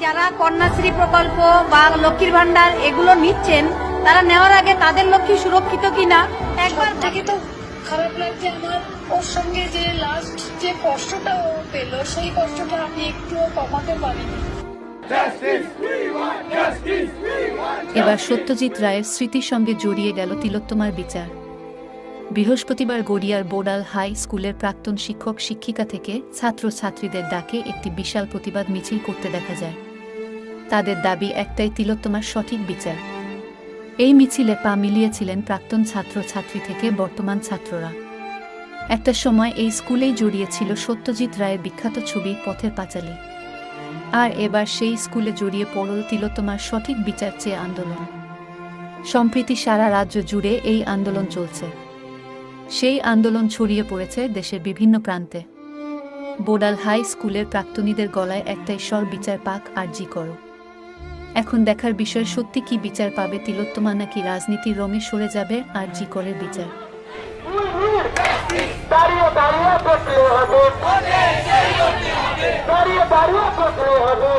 যারা কন্যাশ্রী প্রকল্প বা লক্ষ্মীর ভান্ডার এগুলো নিচ্ছেন, তারা নেওয়ার আগে তাদের লক্ষ্মী সুরক্ষিত কিনা একবার থেকে তো খারাপ লাগছে আমার। ওর সঙ্গে যে লাস্ট যে কষ্টটা ও পেল, সেই কষ্টটা আমি একটুও কমাতে পারিনি। এবার সত্যজিৎ রায়ের স্মৃতির সঙ্গে জড়িয়ে গেল তিলোত্তমার বিচার। বৃহস্পতিবার গড়িয়ার বোডাল হাই স্কুলের প্রাক্তন শিক্ষক শিক্ষিকা থেকে ছাত্রছাত্রীদের ডাকে একটি বিশাল প্রতিবাদ মিছিল করতে দেখা যায়। তাদের দাবি একটাই, তিলোত্তমার সঠিক বিচার। এই মিছিলে পা মিলিয়েছিলেন প্রাক্তন ছাত্রছাত্রী থেকে বর্তমান ছাত্ররা। একটা সময় এই স্কুলেই জড়িয়েছিল সত্যজিৎ রায়ের বিখ্যাত ছবি পথের পাঁচালী। আর এবার সেই স্কুলে জড়িয়ে পড়ল তিলোত্তমার সঠিক বিচার চেয়ে আন্দোলন। সম্প্রতি সারা রাজ্য জুড়ে এই আন্দোলন চলছে। সেই আন্দোলন ছড়িয়ে পড়েছে দেশের বিভিন্ন প্রান্তে। বোডাল হাই স্কুলের প্রাক্তনীদের গলায় একটাই স্বর, বিচার পাক আরজি করো। এখন দেখার বিষয়, সত্যি কি বিচার পাবে তিলোত্তমা, নাকি রাজনীতির রঙে সরে যাবে আরজি করের বিচার। দাঁড়িয়ে দাঁড়িয়ে দেখলে হবে, দাঁড়িয়ে দাঁড়িয়ে দেখলে হবে।